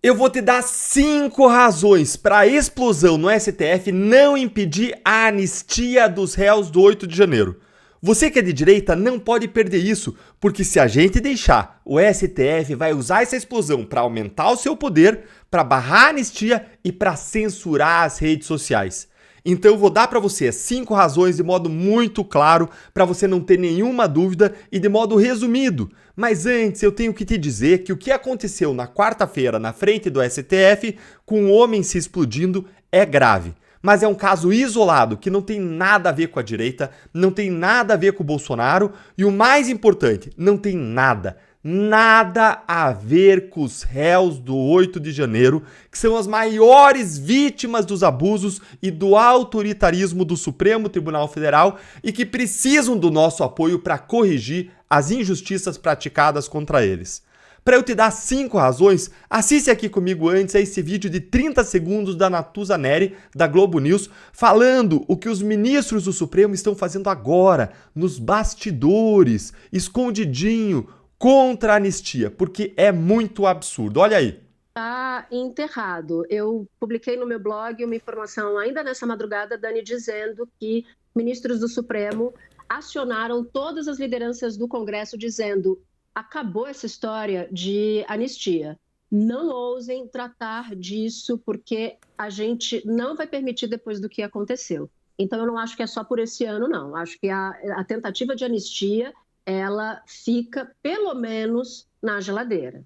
Eu vou te dar 5 razões para a explosão no STF não impedir a anistia dos réus do 8 de janeiro. Você que é de direita não pode perder isso, porque se a gente deixar, o STF vai usar essa explosão para aumentar o seu poder, para barrar a anistia e para censurar as redes sociais. Então eu vou dar para você 5 razões de modo muito claro, para você não ter nenhuma dúvida e de modo resumido. Mas antes eu tenho que te dizer que o que aconteceu na quarta-feira na frente do STF, com o homem se explodindo, é grave. Mas é um caso isolado que não tem nada a ver com a direita, não tem nada a ver com o Bolsonaro e o mais importante, não tem nada a ver com os réus do 8 de janeiro, que são as maiores vítimas dos abusos e do autoritarismo do Supremo Tribunal Federal e que precisam do nosso apoio para corrigir as injustiças praticadas contra eles. Para eu te dar 5 razões, assiste aqui comigo antes a esse vídeo de 30 segundos da Natuza Neri, da Globo News, falando o que os ministros do Supremo estão fazendo agora, nos bastidores, escondidinho, contra a anistia, porque é muito absurdo. Olha aí. Está enterrado. Eu publiquei no meu blog uma informação ainda nessa madrugada, Dani, dizendo que ministros do Supremo acionaram todas as lideranças do Congresso dizendo: acabou essa história de anistia. Não ousem tratar disso, porque a gente não vai permitir depois do que aconteceu. Então, eu não acho que é só por esse ano, não. Acho que a tentativa de anistia, ela fica, pelo menos, na geladeira.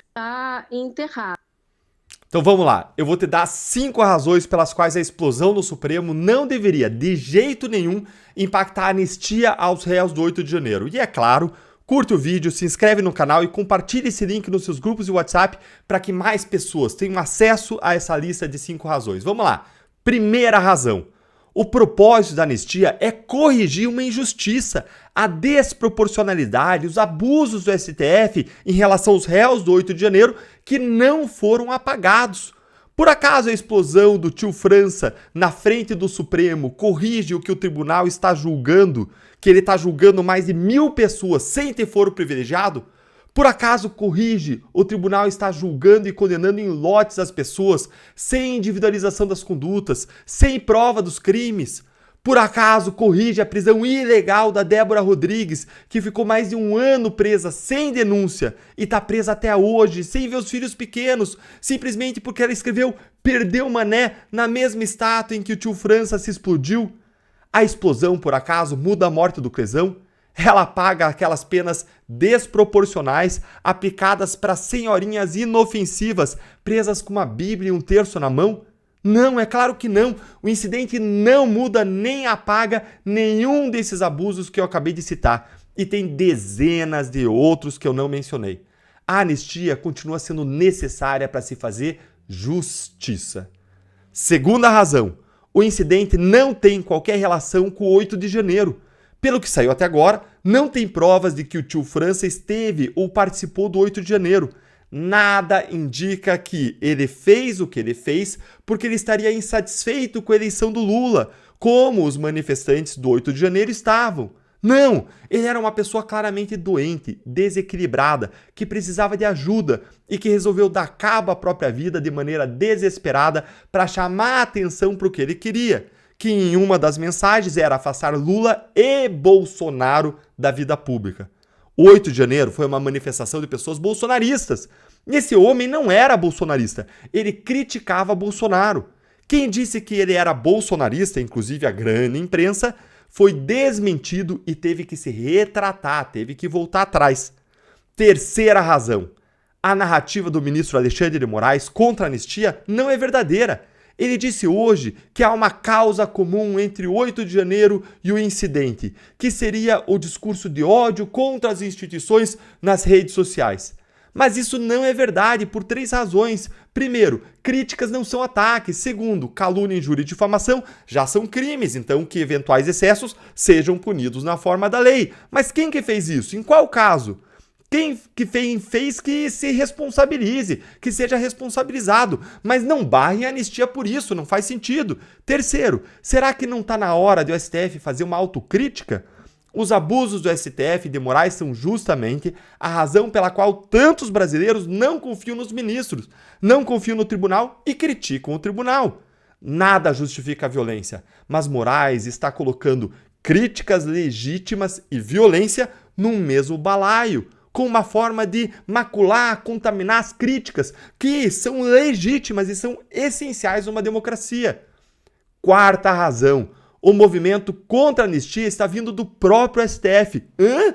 Está enterrado. Então vamos lá, eu vou te dar 5 razões pelas quais a explosão no Supremo não deveria, de jeito nenhum, impactar a anistia aos réus do 8 de janeiro. E é claro, curte o vídeo, se inscreve no canal e compartilhe esse link nos seus grupos de WhatsApp para que mais pessoas tenham acesso a essa lista de 5 razões. Vamos lá, primeira razão. O propósito da anistia é corrigir uma injustiça, a desproporcionalidade, os abusos do STF em relação aos réus do 8 de janeiro que não foram apagados. Por acaso a explosão do tio França na frente do Supremo corrige o que o tribunal está julgando, que ele está julgando mais de 1.000 pessoas sem ter foro privilegiado? Por acaso corrige o tribunal está julgando e condenando em lotes as pessoas, sem individualização das condutas, sem prova dos crimes? Por acaso corrige a prisão ilegal da Débora Rodrigues, que ficou mais de 1 ano presa sem denúncia e está presa até hoje, sem ver os filhos pequenos, simplesmente porque ela escreveu "perdeu mané" na mesma estátua em que o tio França se explodiu? A explosão, por acaso, muda a morte do Clesão? Ela paga aquelas penas desproporcionais aplicadas para senhorinhas inofensivas presas com uma Bíblia e um terço na mão? Não, é claro que não. O incidente não muda nem apaga nenhum desses abusos que eu acabei de citar. E tem dezenas de outros que eu não mencionei. A anistia continua sendo necessária para se fazer justiça. Segunda razão, o incidente não tem qualquer relação com o 8 de janeiro. Pelo que saiu até agora, não tem provas de que o tio França esteve ou participou do 8 de janeiro. Nada indica que ele fez o que ele fez porque ele estaria insatisfeito com a eleição do Lula, como os manifestantes do 8 de janeiro estavam. Não, ele era uma pessoa claramente doente, desequilibrada, que precisava de ajuda e que resolveu dar cabo à própria vida de maneira desesperada para chamar a atenção para o que ele queria, que em uma das mensagens era afastar Lula e Bolsonaro da vida pública. O 8 de janeiro foi uma manifestação de pessoas bolsonaristas. E esse homem não era bolsonarista, ele criticava Bolsonaro. Quem disse que ele era bolsonarista, inclusive a grande imprensa, foi desmentido e teve que se retratar, teve que voltar atrás. Terceira razão, a narrativa do ministro Alexandre de Moraes contra a anistia não é verdadeira. Ele disse hoje que há uma causa comum entre o 8 de janeiro e o incidente, que seria o discurso de ódio contra as instituições nas redes sociais. Mas isso não é verdade por 3 razões. Primeiro, críticas não são ataques. Segundo, calúnia, injúria e difamação já são crimes, então que eventuais excessos sejam punidos na forma da lei. Mas quem que fez isso? Em qual caso? Quem que fez que se responsabilize, que seja responsabilizado, mas não barre a anistia por isso, não faz sentido. Terceiro, será que não está na hora do STF fazer uma autocrítica? Os abusos do STF e de Moraes são justamente a razão pela qual tantos brasileiros não confiam nos ministros, não confiam no tribunal e criticam o tribunal. Nada justifica a violência, mas Moraes está colocando críticas legítimas e violência num mesmo balaio, com uma forma de macular, contaminar as críticas, que são legítimas e são essenciais numa democracia. Quarta razão, o movimento contra a anistia está vindo do próprio STF. Hã?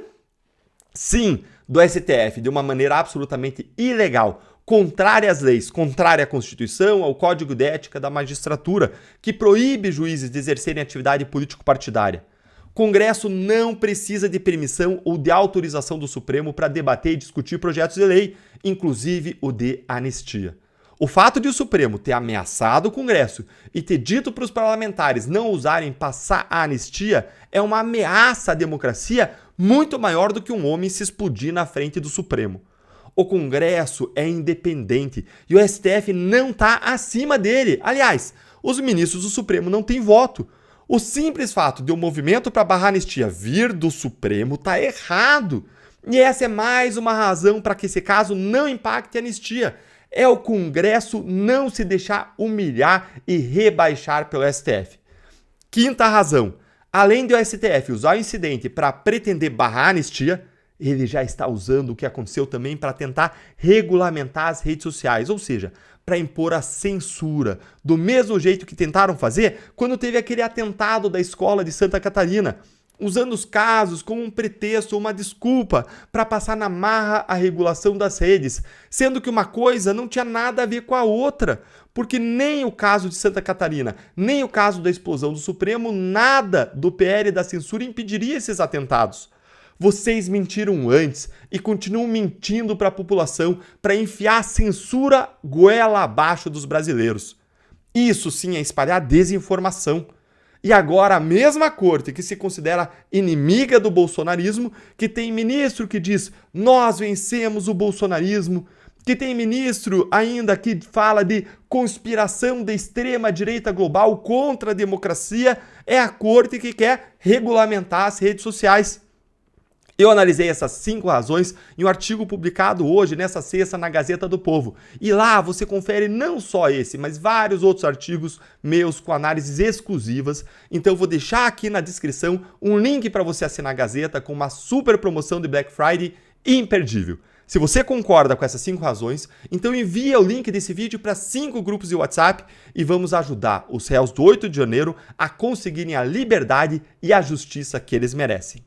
Sim, do STF, de uma maneira absolutamente ilegal, contrária às leis, contrária à Constituição, ao Código de Ética da Magistratura, que proíbe juízes de exercerem atividade político-partidária. O Congresso não precisa de permissão ou de autorização do Supremo para debater e discutir projetos de lei, inclusive o de anistia. O fato de o Supremo ter ameaçado o Congresso e ter dito para os parlamentares não usarem passar a anistia é uma ameaça à democracia muito maior do que um homem se explodir na frente do Supremo. O Congresso é independente e o STF não está acima dele. Aliás, os ministros do Supremo não têm voto. O simples fato de o movimento para barrar a anistia vir do Supremo está errado. E essa é mais uma razão para que esse caso não impacte a anistia. É o Congresso não se deixar humilhar e rebaixar pelo STF. Quinta razão. Além do STF usar o incidente para pretender barrar a anistia, ele já está usando o que aconteceu também para tentar regulamentar as redes sociais, ou seja, para impor a censura, do mesmo jeito que tentaram fazer quando teve aquele atentado da escola de Santa Catarina, usando os casos como um pretexto ou uma desculpa para passar na marra a regulação das redes, sendo que uma coisa não tinha nada a ver com a outra, porque nem o caso de Santa Catarina, nem o caso da explosão do Supremo, nada do PL da censura impediria esses atentados. Vocês mentiram antes e continuam mentindo para a população para enfiar a censura goela abaixo dos brasileiros. Isso sim é espalhar desinformação. E agora a mesma corte que se considera inimiga do bolsonarismo, que tem ministro que diz nós vencemos o bolsonarismo, que tem ministro ainda que fala de conspiração da extrema-direita global contra a democracia, é a corte que quer regulamentar as redes sociais. Eu analisei essas 5 razões em um artigo publicado hoje, nessa sexta, na Gazeta do Povo. E lá você confere não só esse, mas vários outros artigos meus com análises exclusivas. Então eu vou deixar aqui na descrição um link para você assinar a Gazeta com uma super promoção de Black Friday imperdível. Se você concorda com essas 5 razões, então envia o link desse vídeo para 5 grupos de WhatsApp e vamos ajudar os réus do 8 de janeiro a conseguirem a liberdade e a justiça que eles merecem.